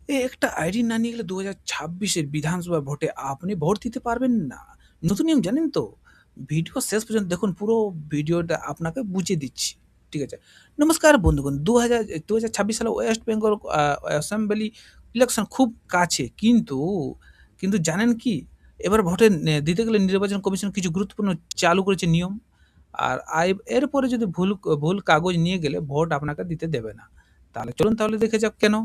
একটা আইডি না নিয়ে গেলে ২০২৬ এর বিধানসভা ভোটে আপনি ভোট দিতে পারবেন না। নতুন নিয়ম জানেন তো? ভিডিও শেষ পর্যন্ত দেখুন, পুরো ভিডিওটা আপনাকে বুঝিয়ে দিচ্ছি। ঠিক আছে? নমস্কার বন্ধুগণ, ২০২৬ সালে ওয়েস্ট বেঙ্গল অ্যাসেম্বলি ইলেকশন খুব কাছে। কিন্তু জানেন কি? এবার ভোটে দিতে গেলে নির্বাচন কমিশন কিছু গুরুত্বপূর্ণ চালু করেছে নিয়ম। আর এরপরে যদি ভুল কাগজ নিয়ে গেলে ভোট আপনাকে দিতে দেবে না। চলুন দেখে যাক কেন?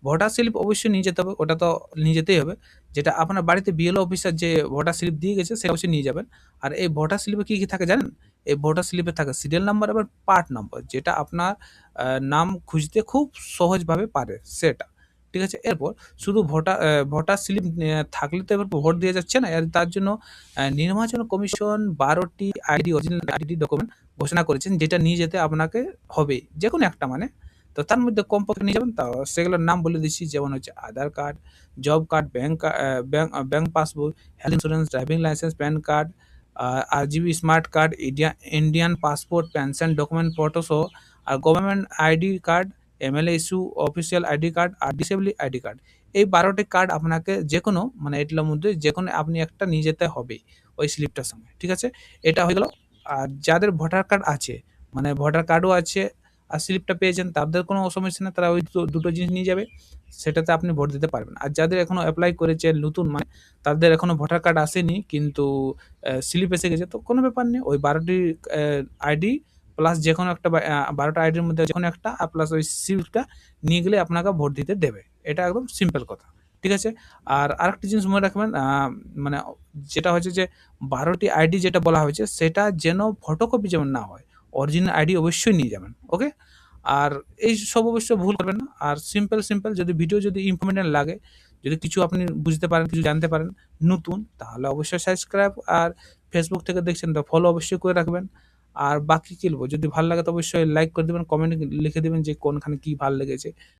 ভোটার স্লিপ অবশ্যই নিয়ে যেতে হবে। ওটা তো নিয়ে যেতেই হবে। যেটা আপনার বাড়িতে বিএলও অফিসার যে ভোটার স্লিপ দিয়ে গেছে সেটা অবশ্যই নিয়ে যাবেন। আর এই ভোটার স্লিপে কি থাকে জানেন? এই ভোটার স্লিপে থাকে সিরিয়াল নাম্বার এবং পার্ট নম্বর, যেটা আপনার নাম খুঁজতে খুব সহজভাবে পারে সেটা। ঠিক আছে? এরপর শুধু ভোটার স্লিপ থাকলে তো এবার ভোট দেয়া যাচ্ছে না। তার জন্য নির্বাচন কমিশন ১২ টি অরিজিনাল আইডি ডকুমেন্ট ঘোষণা করেছেন, যেটা নিয়ে যেতে আপনাকে হবে। যেকোনো একটা মানে। তো তার মধ্যে কমপক্ষে নিয়ে যাবেন, সেগুলোর নাম বলে দিচ্ছি, যেমন হচ্ছে Aadhaar card, job card, bank passbook, health insurance, driving licence, PAN card, RGB smart card, Indian passport, pension document photo সহ, আর government ID card, MLA issue official ID card, আর ডিসেবল আইডি কার্ড। এই ১২ টি কার্ড আপনাকে যেকোনো মানে এগুলোর মধ্যে যেকোনো আপনি একটা নিয়ে যেতে হবে ওই স্লিপটার সঙ্গে। ঠিক আছে? এটা হয়ে গেল। আর যাদের ভোটার কার্ড আছে, মানে ভোটার কার্ডও আছে আর স্লিপটা পেয়েছেন, তাদের কোনো সমস্যা নেই। তারা ওই দুটো জিনিস নিয়ে যাবে। সেটাতে আপনি ভোট দিতে পারবেন। আর যাদের এখনো এপ্লাই করেছে নতুন, মানে তাদের এখনো ভোটার কার্ড আসেনি, কিন্তু স্লিপ এসে গেছে, তো কোনো ব্যাপার নেই। ওই ১২ টি আইডি প্লাস যেকোনো একটা ১২ টা আইডির মধ্যে যেকোনো একটা প্লাস ওই স্লিপটা নিয়ে গেলে আপনাকে ভোট দিতে দেবে। এটা একদম সিম্পল কথা। ঠিক আছে? আর আরেকটা জিনিস মনে রাখবেন, মানে যেটা হচ্ছে যে ১২ টি আইডি যেটা বলা হয়েছে সেটা যেন ফটোকপি যেমন না হয়। অরিজিনাল আইডি অবশ্যই নিয়ে যাবেন। ওকে? আর এইসব অবশ্যই ভুল করবেন না। আর সিম্পল যদি ভিডিও যদি ইনফরমেটিভ লাগে, যদি কিছু আপনি বুঝতে পারেন, কিছু জানতে পারেন নতুন, তাহলে অবশ্যই সাবস্ক্রাইব, আর ফেসবুক থেকে দেখছেন তো ফলো অবশ্যই করে রাখবেন। আর বাকি কি বলবো, যদি ভালো লাগে তো অবশ্যই লাইক করে দিবেন, কমেন্টে লিখে দিবেন যে কোনখানে কি ভাল লেগেছে।